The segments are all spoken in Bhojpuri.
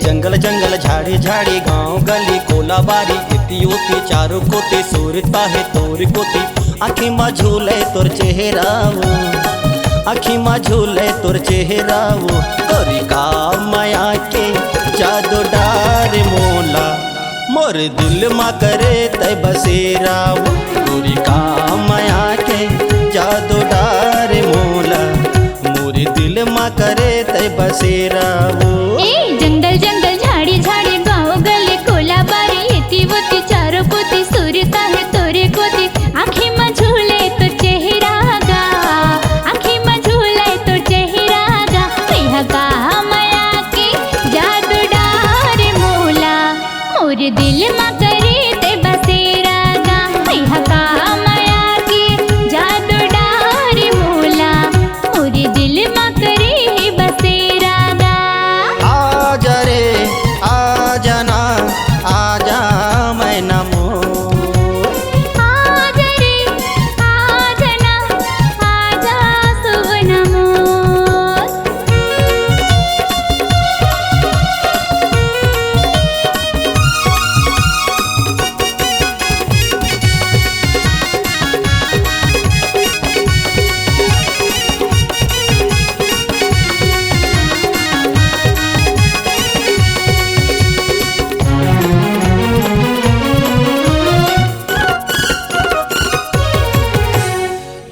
जंगल जंगल झाड़ी झाड़ी गांव गली कोला बारी इति उति चारों कोते सूरता है तोर कोती आँखी मा झूले तोर चेहरा वो आँखी मा झूले तोर चेहरा वो तोरी का माया के जादू डार मोला मोर दिल मा करे तय बसेरा वो तोरी का माया के जादू डार मोला मोर दिल मा करे तय बसेरा वो। जंगल जंगल झाड़ी झाड़ी गाँव गली कोला बारी इति उति चारों कोती सूरता है तोरे कोती आँखी मा झूले तो चेहरा गा आँखी मा झूले तो चेहरा गा मैया का माया के जादू डार मोला मोर दिल मा करे ते बसेरा गा मैया का माया के जादू डार मोला मोर दिल मा करे बसेरा गा। आजा रे आजा ना आजा मैं नमो आजा रे आजा ना आजा सुवनमो।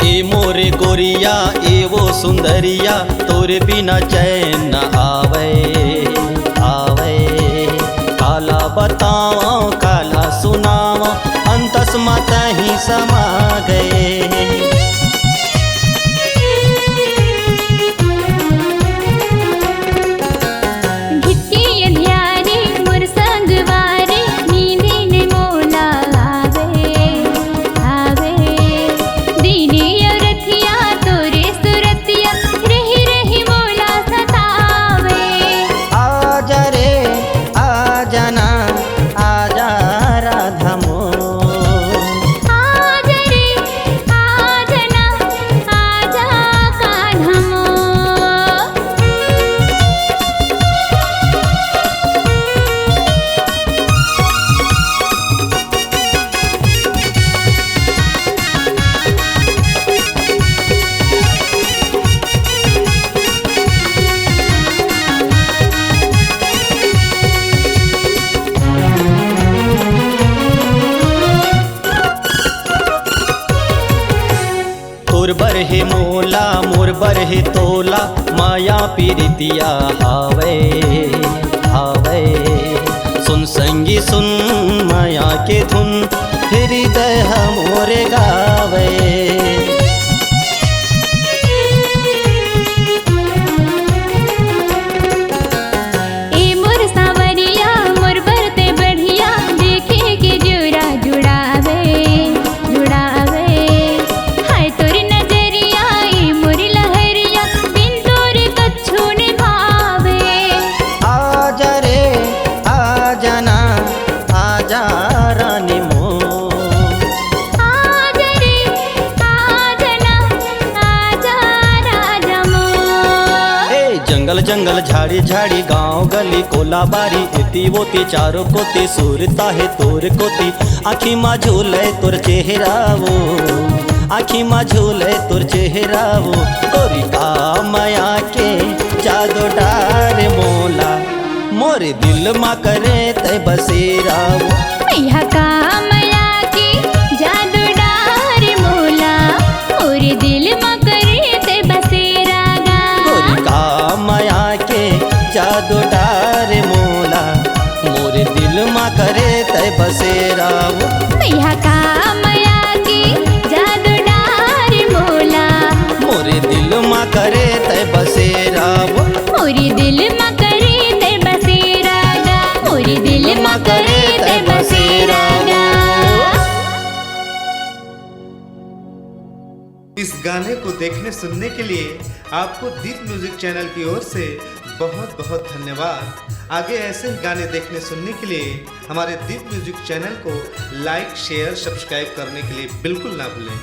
ए मोरे गोरिया ए वो सुंदरिया तोरे बिना चैन न आवे आवे काला बताओ काला सुनाओ अंतस मत ही समा गए। घिट्टी ध्यारी मोर संगवारी नींदी ने मोला आवे आवे दीनी रथिया तोरे सुरतिया रही रही मोला सतावे। आजा रे आजा ना आजा राधा मोर आजा रे आजा ना आजा कान्हा मोर। तोर बरहे मोला मोर बरहे तोला माया पीरितिया हावे हावे सुन संगी सुन माया के धुन हृदय मोरे गावे। ए मोर सावरिया मोर बरते बढ़िया देखे के जोरा जुड़ावे जुड़ावे हाय तोर नजरिया ए मोर लहरिया बिन तोर कछु ने भावे। आजा रे आजा ना आजा रानी मोर आजा रे आजा ना आजा राजा मोर। ए जंगल जंगल झाड़ी झाड़ी गांव गली कोला बारी इति वोती चारों कोती सूरता है तोर कोती आँखी मा झूले तोर चेहरा वो आँखी मा झूले तोर चेहरा वो तोरी का माया के जादू डार मोला मोरे दिल मा करे तय बसेरा वो। मैया का माया के जादू डार मोला मोर दिल मा करे ते बसेरा गा। तोरी का माया के जादू डार मोला मोरे दिल मा करे तय बसेरा वो। मैया का माया के जादू डार मोला मोरे दिल मा करे तय बसेरा वो। मोरी दिल मा करे ते बसेरा गा मोरी दिल मा करे ते बसेरा गा। इस गाने को देखने सुनने के लिए आपको दीप म्यूजिक चैनल की ओर से बहुत बहुत धन्यवाद। आगे ऐसे ही गाने देखने सुनने के लिए हमारे दीप म्यूजिक चैनल को लाइक शेयर सब्सक्राइब करने के लिए बिल्कुल ना भूलें।